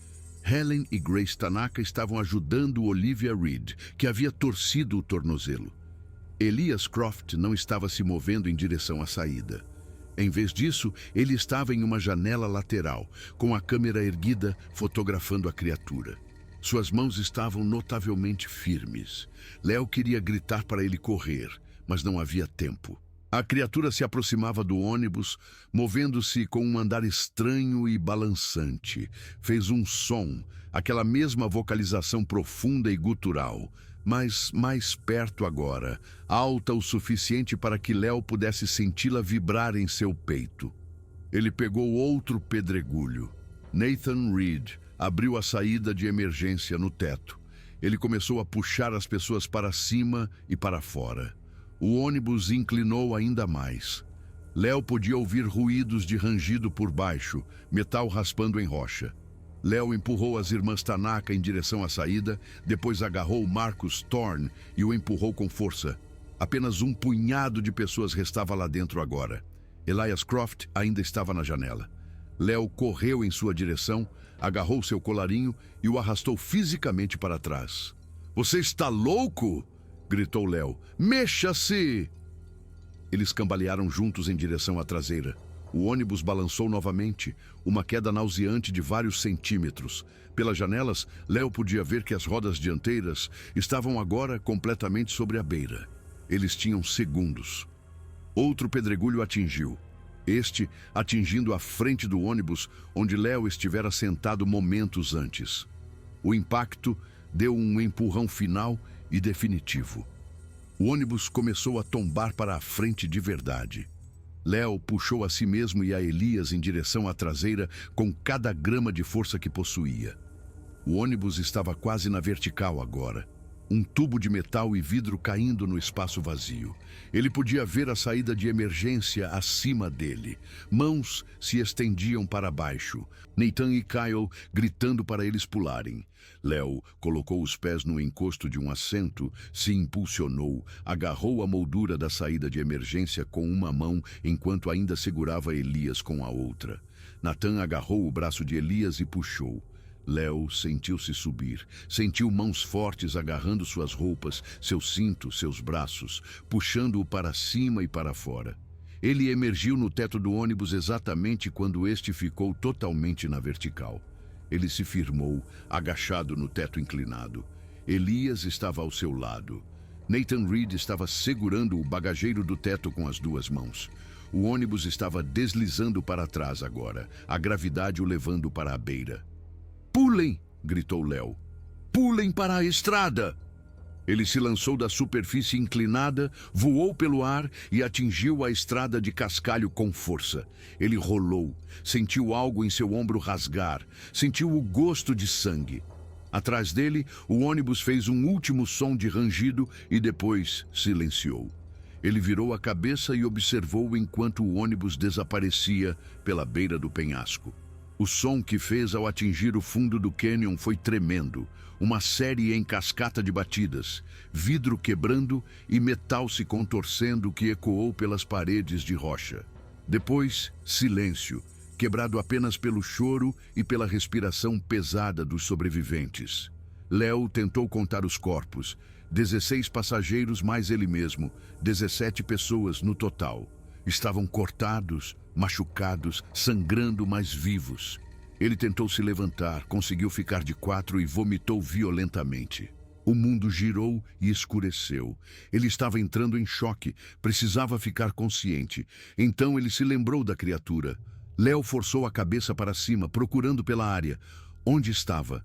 Helen e Grace Tanaka estavam ajudando Olivia Reed, que havia torcido o tornozelo. Elias Croft não estava se movendo em direção à saída. Em vez disso, ele estava em uma janela lateral, com a câmera erguida, fotografando a criatura. Suas mãos estavam notavelmente firmes. Léo queria gritar para ele correr, mas não havia tempo. A criatura se aproximava do ônibus, movendo-se com um andar estranho e balançante. Fez um som, aquela mesma vocalização profunda e gutural, mas mais perto agora, alta o suficiente para que Léo pudesse senti-la vibrar em seu peito. Ele pegou outro pedregulho. Nathan Reed abriu a saída de emergência no teto. Ele começou a puxar as pessoas para cima e para fora. O ônibus inclinou ainda mais. Léo podia ouvir ruídos de rangido por baixo, metal raspando em rocha. Léo empurrou as irmãs Tanaka em direção à saída, depois agarrou Marcus Thorne e o empurrou com força. Apenas um punhado de pessoas restava lá dentro agora. Elias Croft ainda estava na janela. Léo correu em sua direção, agarrou seu colarinho e o arrastou fisicamente para trás. "Você está louco?" gritou Léo. "Mexa-se!" Eles cambalearam juntos em direção à traseira. O ônibus balançou novamente, uma queda nauseante de vários centímetros. Pelas janelas, Léo podia ver que as rodas dianteiras estavam agora completamente sobre a beira. Eles tinham segundos. Outro pedregulho atingiu. Este atingindo a frente do ônibus onde Léo estivera sentado momentos antes. O impacto deu um empurrão final e definitivo. O ônibus começou a tombar para a frente de verdade. Léo puxou a si mesmo e a Elias em direção à traseira com cada grama de força que possuía. O ônibus estava quase na vertical agora. Um tubo de metal e vidro caindo no espaço vazio. Ele podia ver a saída de emergência acima dele. Mãos se estendiam para baixo. Nathan e Kyle gritando para eles pularem. Léo colocou os pés no encosto de um assento, se impulsionou, agarrou a moldura da saída de emergência com uma mão enquanto ainda segurava Elias com a outra. Nathan agarrou o braço de Elias e puxou. Léo sentiu-se subir, sentiu mãos fortes agarrando suas roupas, seu cinto, seus braços, puxando-o para cima e para fora. Ele emergiu no teto do ônibus exatamente quando este ficou totalmente na vertical. Ele se firmou, agachado no teto inclinado. Elias estava ao seu lado. Nathan Reed estava segurando o bagageiro do teto com as duas mãos. O ônibus estava deslizando para trás agora, a gravidade o levando para a beira. "Pulem!" gritou Léo. "Pulem para a estrada!" Ele se lançou da superfície inclinada, voou pelo ar e atingiu a estrada de cascalho com força. Ele rolou, sentiu algo em seu ombro rasgar, sentiu o gosto de sangue. Atrás dele, o ônibus fez um último som de rangido e depois silenciou. Ele virou a cabeça e observou enquanto o ônibus desaparecia pela beira do penhasco. O som que fez ao atingir o fundo do cânion foi tremendo, uma série em cascata de batidas, vidro quebrando e metal se contorcendo que ecoou pelas paredes de rocha. Depois, silêncio, quebrado apenas pelo choro e pela respiração pesada dos sobreviventes. Léo tentou contar os corpos, 16 passageiros mais ele mesmo, 17 pessoas no total. Estavam cortados, machucados, sangrando, mas vivos. Ele tentou se levantar, conseguiu ficar de quatro e vomitou violentamente. O mundo girou e escureceu. Ele estava entrando em choque, precisava ficar consciente. Então ele se lembrou da criatura. Léo forçou a cabeça para cima, procurando pela área. Onde estava?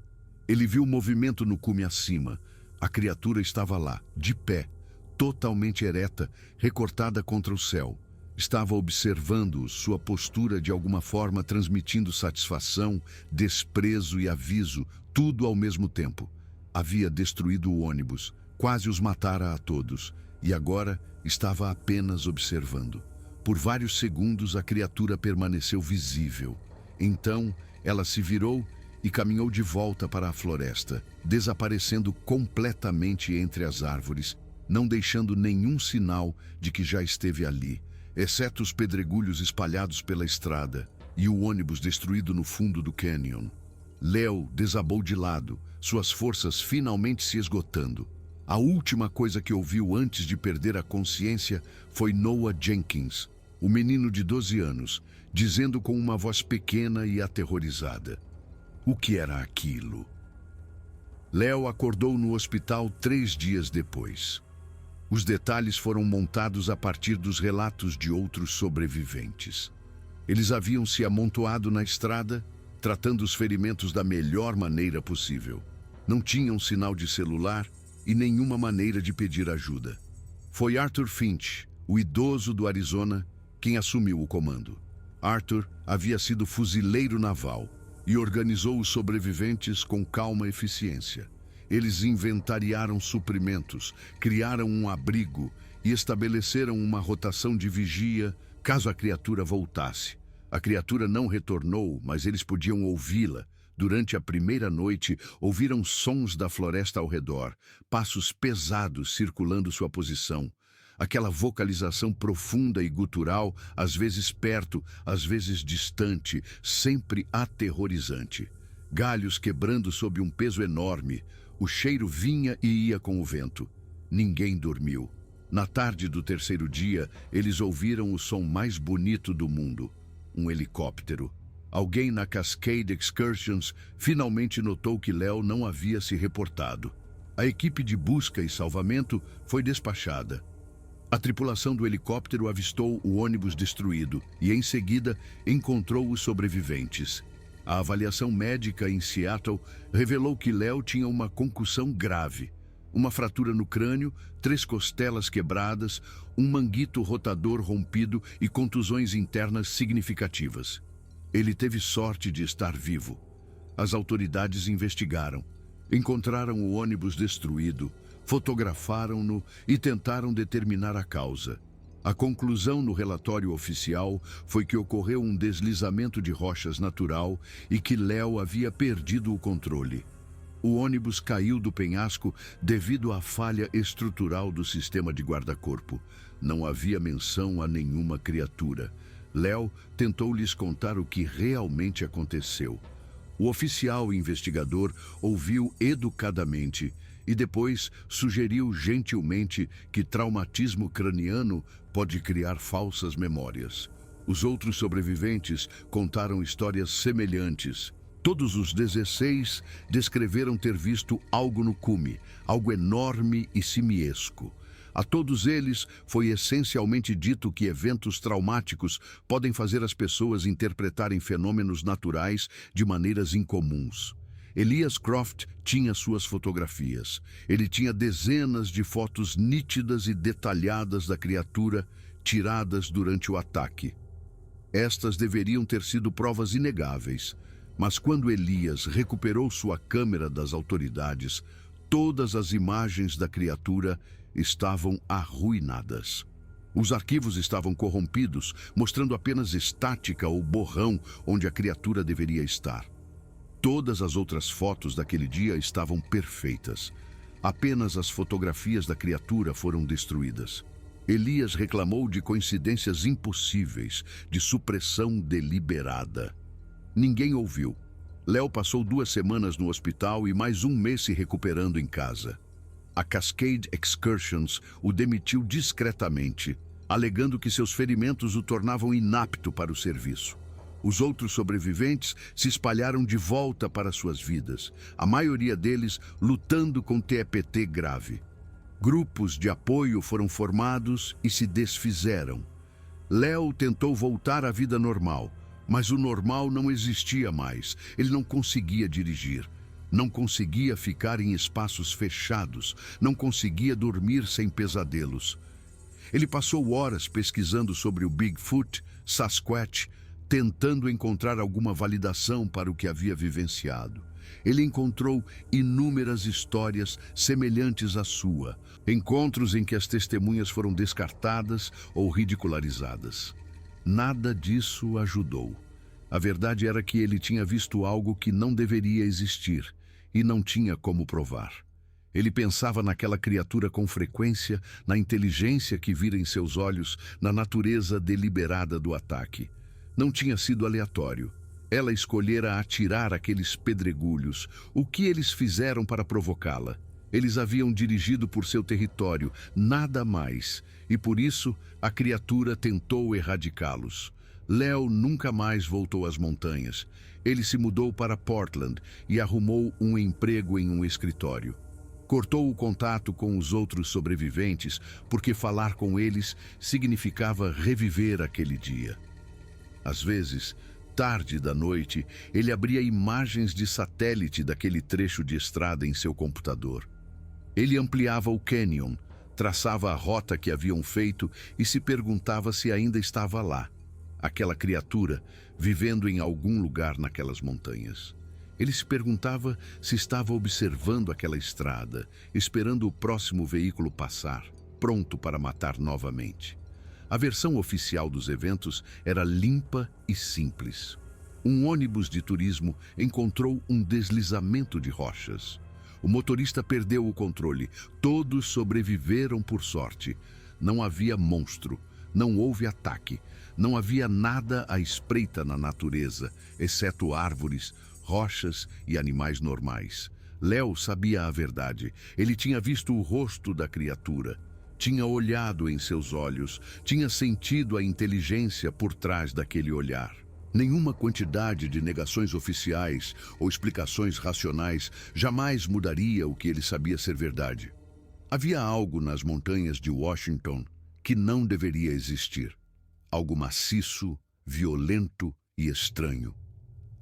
Ele viu movimento no cume acima. A criatura estava lá, de pé, totalmente ereta, recortada contra o céu. Estava observando-os, sua postura de alguma forma transmitindo satisfação, desprezo e aviso, tudo ao mesmo tempo. Havia destruído o ônibus, quase os matara a todos, e agora estava apenas observando. Por vários segundos a criatura permaneceu visível. Então ela se virou e caminhou de volta para a floresta, desaparecendo completamente entre as árvores, não deixando nenhum sinal de que já esteve ali, exceto os pedregulhos espalhados pela estrada e o ônibus destruído no fundo do cânion. Léo desabou de lado, suas forças finalmente se esgotando. A última coisa que ouviu antes de perder a consciência foi Noah Jenkins, o menino de 12 anos, dizendo com uma voz pequena e aterrorizada: "O que era aquilo?" Léo acordou no hospital 3 dias depois. Os detalhes foram montados a partir dos relatos de outros sobreviventes. Eles haviam se amontoado na estrada, tratando os ferimentos da melhor maneira possível. Não tinham sinal de celular e nenhuma maneira de pedir ajuda. Foi Arthur Finch, o idoso do Arizona, quem assumiu o comando. Arthur havia sido fuzileiro naval e organizou os sobreviventes com calma e eficiência. Eles inventariaram suprimentos, criaram um abrigo e estabeleceram uma rotação de vigia, Caso a criatura voltasse. A criatura não retornou, mas eles podiam ouvi-la. Durante a primeira noite, ouviram sons da floresta ao redor, passos pesados circulando sua posição. Aquela vocalização profunda e gutural, às vezes perto, às vezes distante, sempre aterrorizante. Galhos quebrando sob um peso enorme. O cheiro vinha e ia com o vento. Ninguém dormiu. Na tarde do terceiro dia, eles ouviram o som mais bonito do mundo. Um helicóptero. Alguém na Cascade Excursions finalmente notou que Léo não havia se reportado. A equipe de busca e salvamento foi despachada. A tripulação do helicóptero avistou o ônibus destruído e, em seguida, encontrou os sobreviventes. A avaliação médica em Seattle revelou que Léo tinha uma concussão grave, uma fratura no crânio, 3 costelas quebradas, um manguito rotador rompido e contusões internas significativas. Ele teve sorte de estar vivo. As autoridades investigaram. Encontraram o ônibus destruído, fotografaram-no e tentaram determinar a causa. A conclusão no relatório oficial foi que ocorreu um deslizamento de rochas natural e que Léo havia perdido o controle. O ônibus caiu do penhasco devido à falha estrutural do sistema de guarda-corpo. Não havia menção a nenhuma criatura. Léo tentou lhes contar o que realmente aconteceu. O oficial investigador ouviu educadamente e depois sugeriu gentilmente que traumatismo craniano pode criar falsas memórias. Os outros sobreviventes contaram histórias semelhantes. Todos os 16 descreveram ter visto algo no cume, algo enorme e simiesco. A todos eles foi essencialmente dito que eventos traumáticos podem fazer as pessoas interpretarem fenômenos naturais de maneiras incomuns. Elias Croft tinha suas fotografias. Ele tinha dezenas de fotos nítidas e detalhadas da criatura tiradas durante o ataque. Estas deveriam ter sido provas inegáveis, mas quando Elias recuperou sua câmera das autoridades, todas as imagens da criatura estavam arruinadas. Os arquivos estavam corrompidos, mostrando apenas estática ou borrão onde a criatura deveria estar. Todas as outras fotos daquele dia estavam perfeitas. Apenas as fotografias da criatura foram destruídas. Elias reclamou de coincidências impossíveis, de supressão deliberada. Ninguém ouviu. Léo passou 2 semanas no hospital e mais 1 mês se recuperando em casa. A Cascade Excursions o demitiu discretamente, alegando que seus ferimentos o tornavam inapto para o serviço. Os outros sobreviventes se espalharam de volta para suas vidas, a maioria deles lutando com TEPT grave. Grupos de apoio foram formados e se desfizeram. Léo tentou voltar à vida normal, mas o normal não existia mais. Ele não conseguia dirigir. Não conseguia ficar em espaços fechados, não conseguia dormir sem pesadelos. Ele passou horas pesquisando sobre o Bigfoot, Sasquatch, tentando encontrar alguma validação para o que havia vivenciado. Ele encontrou inúmeras histórias semelhantes à sua, encontros em que as testemunhas foram descartadas ou ridicularizadas. Nada disso ajudou. A verdade era que ele tinha visto algo que não deveria existir e não tinha como provar. Ele pensava naquela criatura com frequência, na inteligência que vira em seus olhos, na natureza deliberada do ataque. Não tinha sido aleatório. Ela escolhera atirar aqueles pedregulhos. O que eles fizeram para provocá-la? Eles haviam dirigido por seu território, nada mais, e por isso a criatura tentou erradicá-los. Léo nunca mais voltou às montanhas. Ele se mudou para Portland e arrumou um emprego em um escritório. Cortou o contato com os outros sobreviventes porque falar com eles significava reviver aquele dia. Às vezes, tarde da noite, ele abria imagens de satélite daquele trecho de estrada em seu computador. Ele ampliava o canyon, traçava a rota que haviam feito e se perguntava se ainda estava lá. Aquela criatura vivendo em algum lugar naquelas montanhas. Ele se perguntava se estava observando aquela estrada, esperando o próximo veículo passar, pronto para matar novamente. A versão oficial dos eventos era limpa e simples. Um ônibus de turismo encontrou um deslizamento de rochas. O motorista perdeu o controle. Todos sobreviveram por sorte. Não havia monstro, não houve ataque, não havia nada à espreita na natureza, exceto árvores, rochas e animais normais. Léo sabia a verdade. Ele tinha visto o rosto da criatura. Tinha olhado em seus olhos, tinha sentido a inteligência por trás daquele olhar. Nenhuma quantidade de negações oficiais ou explicações racionais jamais mudaria o que ele sabia ser verdade. Havia algo nas montanhas de Washington que não deveria existir. Algo maciço, violento e estranho.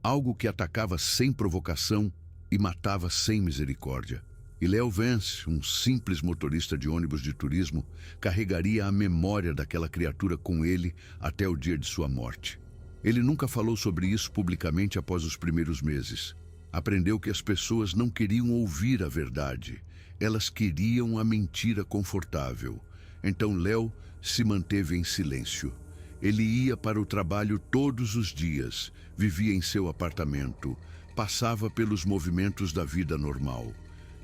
Algo que atacava sem provocação e matava sem misericórdia. E Léo Vance, um simples motorista de ônibus de turismo, carregaria a memória daquela criatura com ele até o dia de sua morte. Ele nunca falou sobre isso publicamente após os primeiros meses. Aprendeu que as pessoas não queriam ouvir a verdade. Elas queriam a mentira confortável. Então Léo se manteve em silêncio. Ele ia para o trabalho todos os dias, vivia em seu apartamento, passava pelos movimentos da vida normal.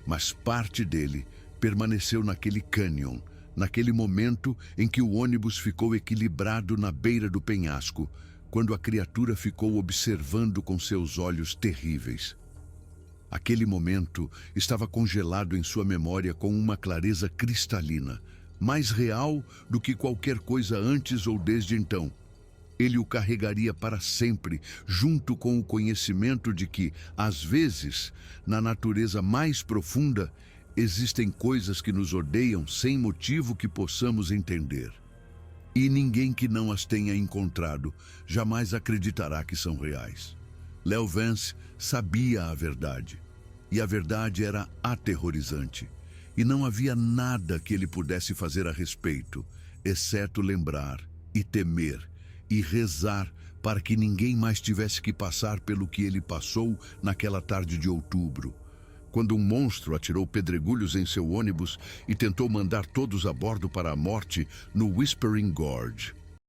Mas parte dele permaneceu naquele cânion, naquele momento em que o ônibus ficou equilibrado na beira do penhasco, quando a criatura ficou observando com seus olhos terríveis. Aquele momento estava congelado em sua memória com uma clareza cristalina, mais real do que qualquer coisa antes ou desde então. Ele o carregaria para sempre, junto com o conhecimento de que, às vezes, na natureza mais profunda, existem coisas que nos odeiam sem motivo que possamos entender. E ninguém que não as tenha encontrado jamais acreditará que são reais. Léo Vance sabia a verdade, e a verdade era aterrorizante. E não havia nada que ele pudesse fazer a respeito, exceto lembrar e temer e rezar para que ninguém mais tivesse que passar pelo que ele passou naquela tarde de outubro, quando um monstro atirou pedregulhos em seu ônibus e tentou mandar todos a bordo para a morte no Whispering Gorge.